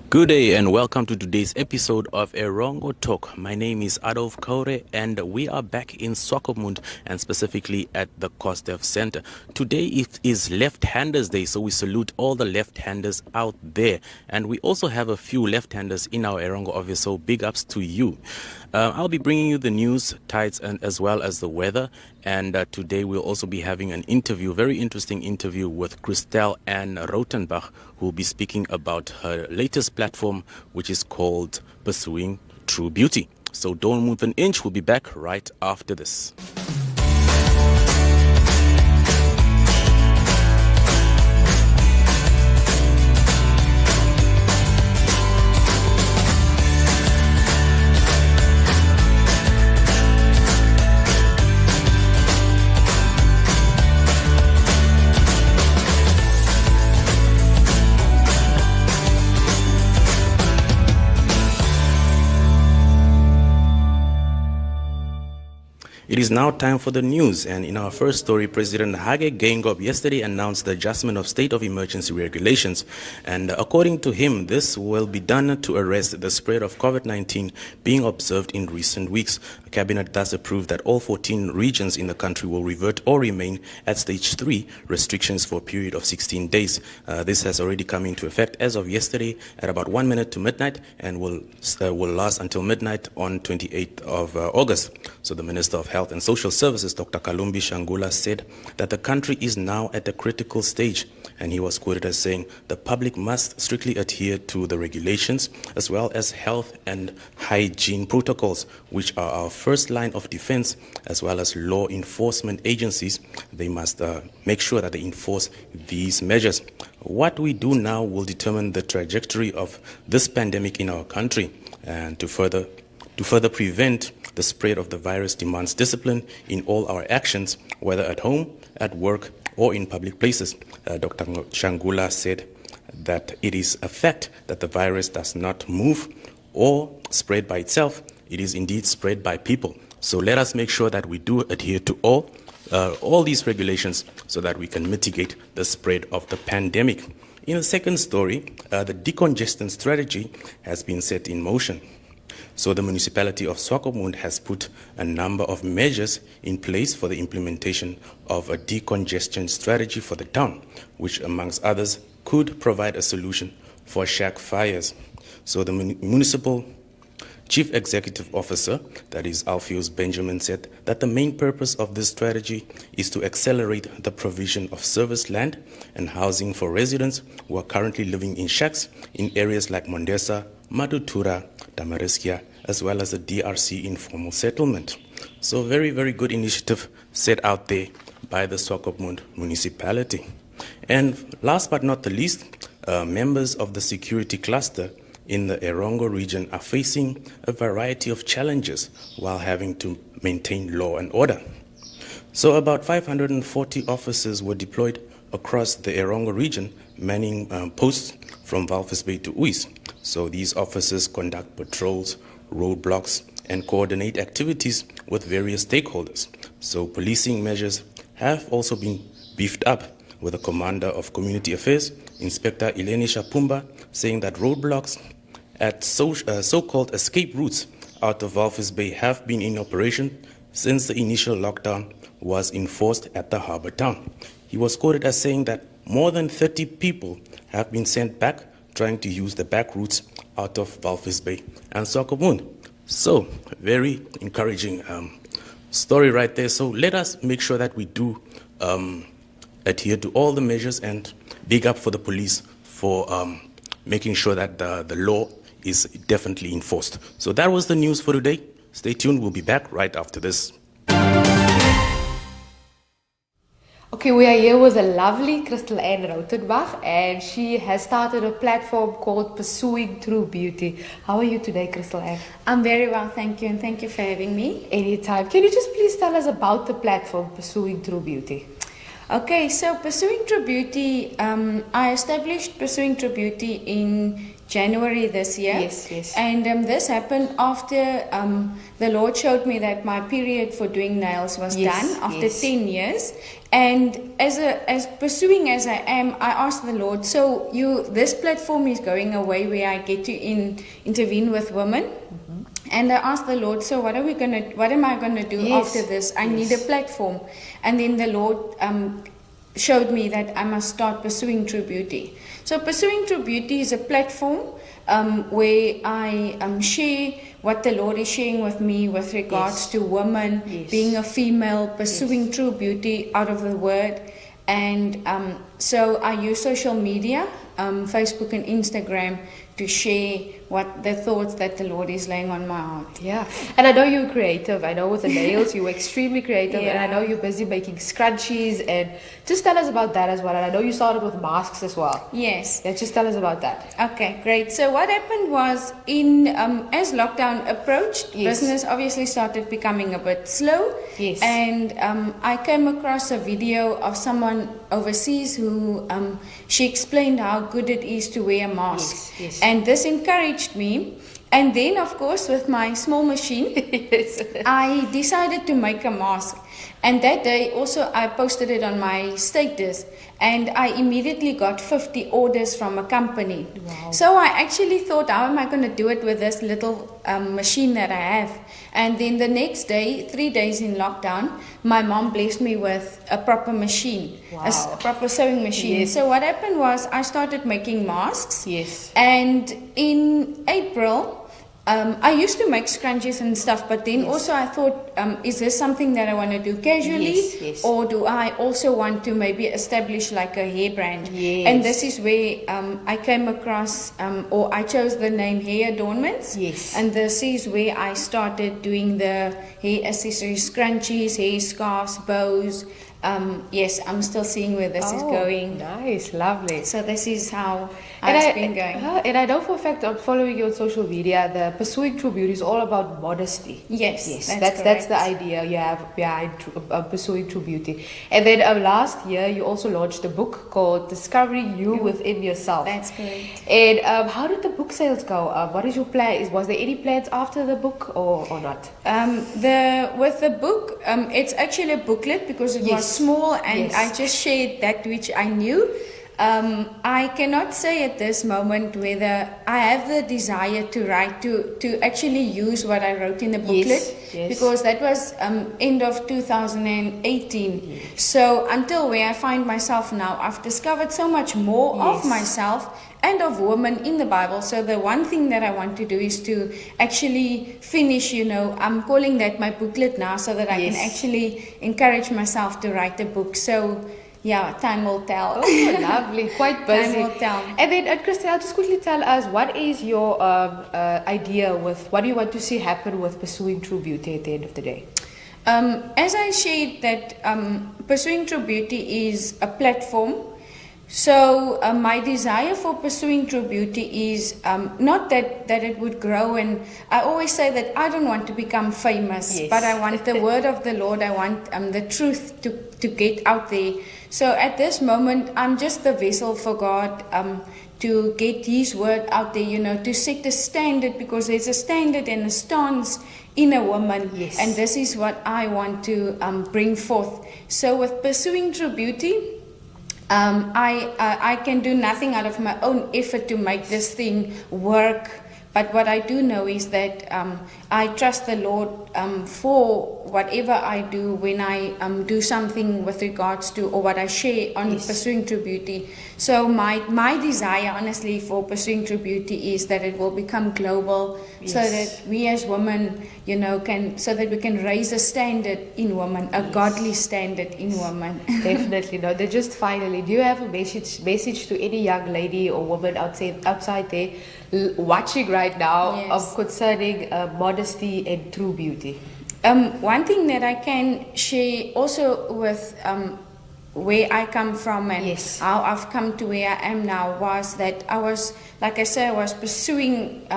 Good day and welcome to today's episode of Erongo Talk. My name is Adolf Kaure and we are back in Swakopmund and specifically at the COSDEC Center. Today it is Left-Handers Day, so we salute all the left-handers out there. And we also have a few left-handers in our Erongo office, so big ups to you. I'll be bringing you the news, tides, and as well as the weather. And today we'll also be having an interview, very interesting interview with Christel-Anne Rautenbach, who will be speaking about her latest platform, which is called Pursuing True Beauty. So don't move an inch. We'll be back right after this. It is now time for the news, and in our first story, President Hage Geingob yesterday announced the adjustment of state of emergency regulations, and according to him, this will be done to arrest the spread of COVID-19 being observed in recent weeks. The cabinet thus approved that all 14 regions in the country will revert or remain at stage 3 restrictions for a period of 16 days. This has already come into effect as of yesterday at about 1 minute to midnight and will last until midnight on 28th of August. So the Minister of Health and Social Services, Dr. Kalumbi Shangula, said that the country is now at a critical stage, and he was quoted as saying the public must strictly adhere to the regulations as well as health and hygiene protocols, which are our first line of defense, as well as law enforcement agencies. They must make sure that they enforce these measures. What we do now will determine the trajectory of this pandemic in our country, and to further prevent the spread of the virus demands discipline in all our actions, whether at home, at work, or in public places. Dr. Shangula said that it is a fact that the virus does not move or spread by itself. It is indeed spread by people. So let us make sure that we do adhere to all these regulations so that we can mitigate the spread of the pandemic. In the second story, the decongestion strategy has been set in motion. So the municipality of Swakopmund has put a number of measures in place for the implementation of a decongestion strategy for the town, which amongst others could provide a solution for shack fires. So the municipal Chief Executive Officer, that is Alpheus Benjamin, said that the main purpose of this strategy is to accelerate the provision of service land and housing for residents who are currently living in shacks in areas like Mondesa, Madutura, Damariskia, as well as the DRC informal settlement. So very, very good initiative set out there by the Swakopmund municipality. And last but not the least, members of the security cluster in the Erongo region are facing a variety of challenges while having to maintain law and order. So about 540 officers were deployed across the Erongo region, manning posts from Walvis Bay to Uis. So these officers conduct patrols, roadblocks, and coordinate activities with various stakeholders. So policing measures have also been beefed up, with the Commander of Community Affairs, Inspector Eleni Shapumba, saying that roadblocks at so-called escape routes out of Walvis Bay have been in operation since the initial lockdown was enforced at the harbour town. He was quoted as saying that more than 30 people have been sent back trying to use the back routes out of Walvis Bay and Swakopmund. So, very encouraging story right there. So let us make sure that we do adhere to all the measures, and big up for the police for making sure that the law is definitely enforced. So that was the news for today. Stay tuned. We'll be back right after this. Okay, we are here with the lovely Christel-Anne Rautenbach, and she has started a platform called Pursuing True Beauty. How are you today, Christel-Anne? I'm very well, thank you, and thank you for having me. Anytime. Can you just please tell us about the platform Pursuing True Beauty? Okay, so Pursuing True Beauty, I established Pursuing True Beauty in January this year. Yes. And this happened after the Lord showed me that my period for doing nails was done after 10 years. And as pursuing as I am, I asked the Lord, so this platform is going away where I get to intervene with women. And I asked the Lord, so what am I gonna do after this? I need a platform. And then the Lord showed me that I must start pursuing true beauty. So pursuing true beauty is a platform where I share what the Lord is sharing with me with regards to women, being a female, pursuing true beauty out of the Word. And so I use social media, Facebook and Instagram, to share what the thoughts that the Lord is laying on my heart. Yeah, and I know you're creative. I know with the nails you're extremely creative, and I know you're busy making scrunchies. And just tell us about that as well. And I know you started with masks as well. Yes. Yeah, just tell us about that. Okay, great. So what happened was, as lockdown approached, business obviously started becoming a bit slow. Yes. And I came across a video of someone overseas who she explained how good it is to wear a mask. Yes. And this encouraged me. And then, of course, with my small machine, I decided to make a mask. And that day also I posted it on my status, and I immediately got 50 orders from a company. Wow. So I actually thought, how am I going to do it with this little machine that I have? And then the next day, 3 days in lockdown, my mom blessed me with a proper machine, a proper sewing machine. Yes. So what happened was I started making masks. Yes. And in April, I used to make scrunchies and stuff, but then also I thought, is this something that I want to do casually? Yes. Or do I also want to maybe establish like a hair brand? Yes. And this is where I came across, or I chose the name Hair Adornments. Yes. And this is where I started doing the hair accessories, scrunchies, hair scarves, bows. Yes, I'm still seeing where this is going. Nice, lovely. So this is how it's been going. And I know for a fact, I'm following you on social media, the Pursuing True Beauty is all about modesty. Yes, That's the idea you have behind Pursuing True Beauty. And then last year, you also launched a book called Discovering You Within Yourself. That's correct. And how did the book sales go? What is your plan? Was there any plans after the book or not? With the book, it's actually a booklet because it was small, and I just shared that which I knew. I cannot say at this moment whether I have the desire to write, to actually use what I wrote in the booklet, because that was end of 2018. So until where I find myself now, I've discovered so much more of myself and of women in the Bible. So the one thing that I want to do is to actually finish, I'm calling that my booklet now, so that I can actually encourage myself to write a book. So yeah, time will tell. Oh, lovely. Quite busy. Time will tell. And then, Christel, just quickly tell us, what is your idea with, what do you want to see happen with Pursuing True Beauty at the end of the day? As I shared that Pursuing True Beauty is a platform. So my desire for Pursuing True Beauty is not that it would grow, and I always say that I don't want to become famous, but I want the word of the Lord, I want the truth to get out there. So at this moment, I'm just the vessel for God to get His word out there, to set the standard, because there's a standard and a stance in a woman, and this is what I want to bring forth. So with Pursuing True Beauty, I can do nothing out of my own effort to make this thing work. But what I do know is that I trust the Lord for whatever I do when I do something with regards to, or what I share on Pursuing True Beauty. So my desire, honestly, for Pursuing True Beauty is that it will become global, so that we as women, so that we can raise a standard in women, a godly standard in women. Definitely. No, then just finally, do you have a message to any young lady or woman outside there watching right now of concerning modesty and true beauty? One thing that I can share also with where I come from and how I've come to where I am now was that I was, like I said, I was pursuing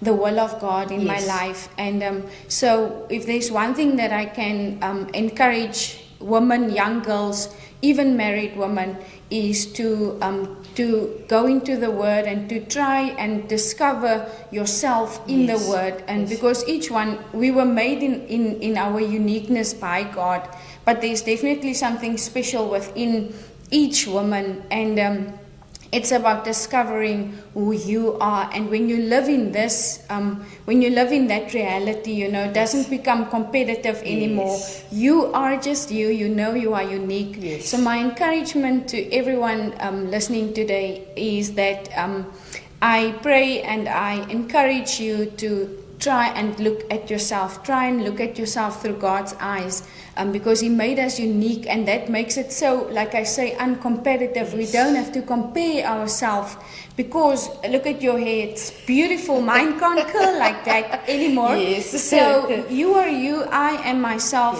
the will of God in my life. And so if there's one thing that I can encourage women, young girls, even married women, is to go into the Word and to try and discover yourself in the Word. And because each one, we were made in our uniqueness by God, but there's definitely something special within each woman, and it's about discovering who you are. And when you live in this, when you live in that reality, it doesn't become competitive anymore. You are just you. You are unique. So my encouragement to everyone listening today is that I pray and I encourage you to try and look at yourself. Try and look at yourself through God's eyes, because He made us unique, and that makes it so, like I say, uncompetitive. We don't have to compare ourselves, because look at your hair, it's beautiful. Mine can't curl like that anymore. So you are you, I am myself.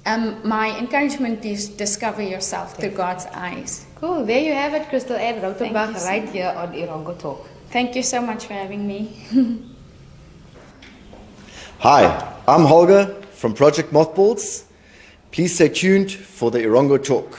My encouragement is discover yourself through God's eyes. Cool. There you have it, Christel-Anne Rautenbach, right here on Erongo Talk. Thank you so much for having me. Hi, I'm Holger from Project Mothballs. Please stay tuned for the Erongo Talk.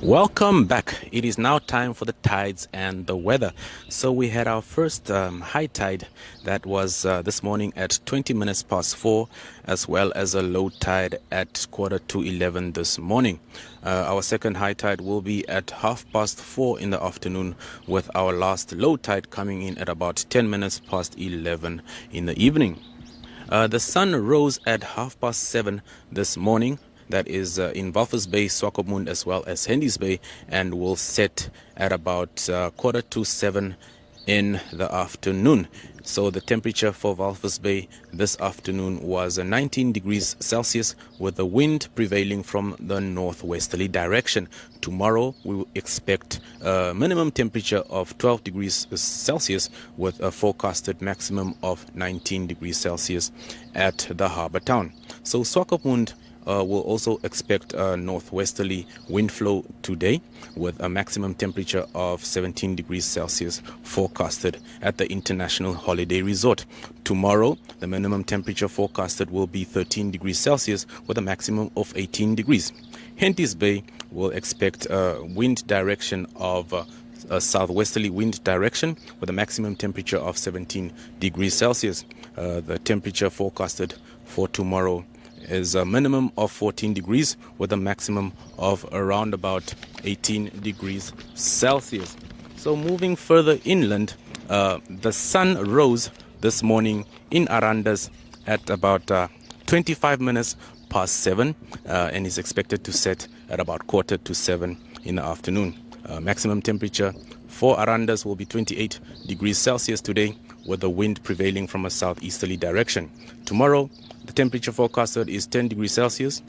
Welcome back. It is now time for the tides and the weather. So we had our first high tide that was this morning at 20 minutes past 4, as well as a low tide at 11:45 this morning. Our second high tide will be at 4:30 in the afternoon, with our last low tide coming in at about 10 minutes past 11 in the evening. The sun rose at 7:30 this morning. That is in Walvis Bay, Swakopmund, as well as Hendy's Bay, and will set at about 6:45 in the afternoon. So the temperature for Walvis Bay this afternoon was 19 degrees Celsius, with the wind prevailing from the northwesterly direction. Tomorrow we will expect a minimum temperature of 12 degrees Celsius, with a forecasted maximum of 19 degrees Celsius at the harbour town. So Swakopmund will also expect a northwesterly wind flow today, with a maximum temperature of 17 degrees Celsius forecasted at the International Holiday Resort. Tomorrow, the minimum temperature forecasted will be 13 degrees Celsius, with a maximum of 18 degrees. Henty's Bay will expect a wind direction of a southwesterly wind direction, with a maximum temperature of 17 degrees Celsius. The temperature forecasted for tomorrow is a minimum of 14 degrees, with a maximum of around about 18 degrees Celsius. So moving further inland, the sun rose this morning in Arandas at about 25 minutes past 7, and is expected to set at about 6:45 in the afternoon. Maximum temperature for Arandas will be 28 degrees Celsius today, with the wind prevailing from a southeasterly direction. Tomorrow, the temperature forecasted is 10 degrees Celsius.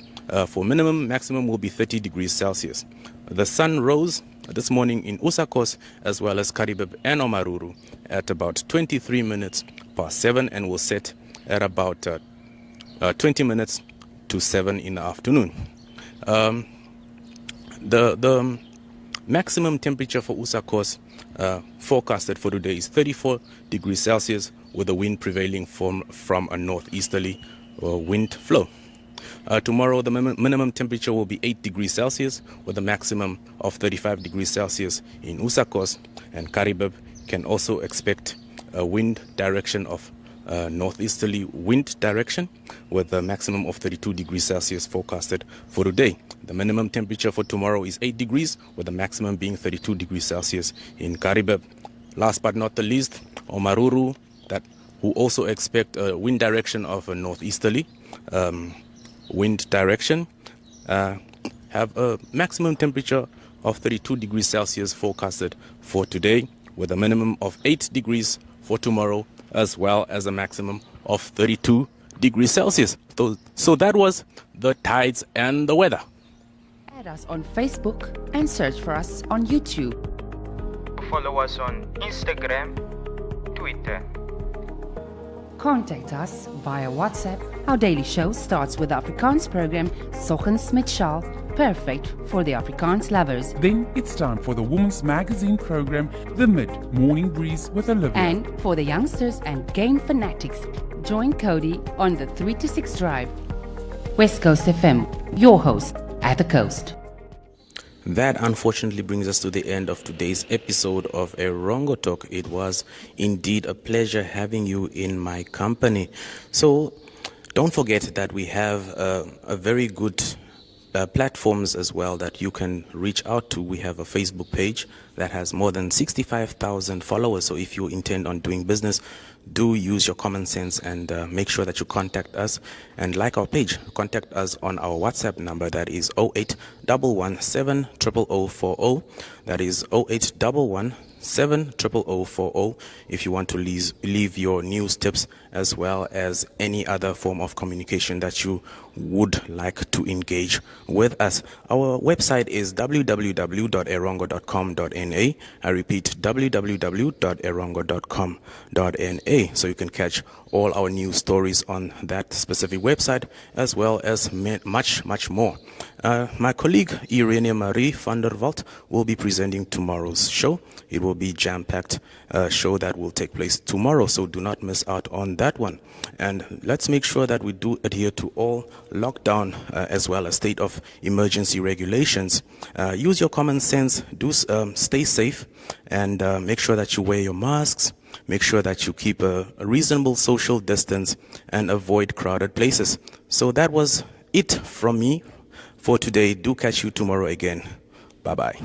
For minimum, maximum will be 30 degrees Celsius. The sun rose this morning in Usakos, as well as Karibib and Omaruru, at about 23 minutes past 7, and will set at about 20 minutes to 7 in the afternoon. The maximum temperature for Usakos forecasted for today is 34 degrees Celsius, with the wind prevailing from a northeasterly wind flow. Tomorrow, the minimum temperature will be 8 degrees Celsius, with a maximum of 35 degrees Celsius in Usakos, and Karibib can also expect a wind direction of northeasterly wind direction, with a maximum of 32 degrees Celsius forecasted for today. The minimum temperature for tomorrow is 8 degrees, with the maximum being 32 degrees Celsius in Karibib. Last but not the least, Omaruru, who also expect a wind direction of a northeasterly wind direction, have a maximum temperature of 32 degrees Celsius forecasted for today, with a minimum of 8 degrees for tomorrow, as well as a maximum of 32 degrees Celsius. So that was the tides and the weather. Add us on Facebook and search for us on YouTube. Follow us on Instagram, Twitter. Contact us via WhatsApp. Our daily show starts with the Afrikaans program Soggens met Shaal, perfect for the Afrikaans lovers. Then it's time for the Women's Magazine program, The Mid-Morning Breeze with Olivia. And for the youngsters and game fanatics, join Cody on the 3 to 6 drive. West Coast FM, your host, at the coast. That unfortunately brings us to the end of today's episode of Erongo Talk. It was indeed a pleasure having you in my company. So don't forget that we have a very good platforms as well that you can reach out to. We have a Facebook page that has more than 65,000 followers. So if you intend on doing business, do use your common sense and make sure that you contact us. And like our page, contact us on our WhatsApp number, that is 0811 70040. That is 0811 70040 if you want to leave your news tips as well as any other form of communication that you would like to engage with us. Our website is www.erongo.com.na. I repeat, www.erongo.com.na, so you can catch all our news stories on that specific website as well as much more. My colleague Irene Marie van der Walt will be presenting tomorrow's show. It will be jam-packed show that will take place tomorrow, so do not miss out on that one. And let's make sure that we do adhere to all lockdown as well as state of emergency regulations. Use your common sense, stay safe, and make sure that you wear your masks. Make sure that you keep a reasonable social distance and avoid crowded places. So that was it from me for today. Do catch you tomorrow again. Bye-bye.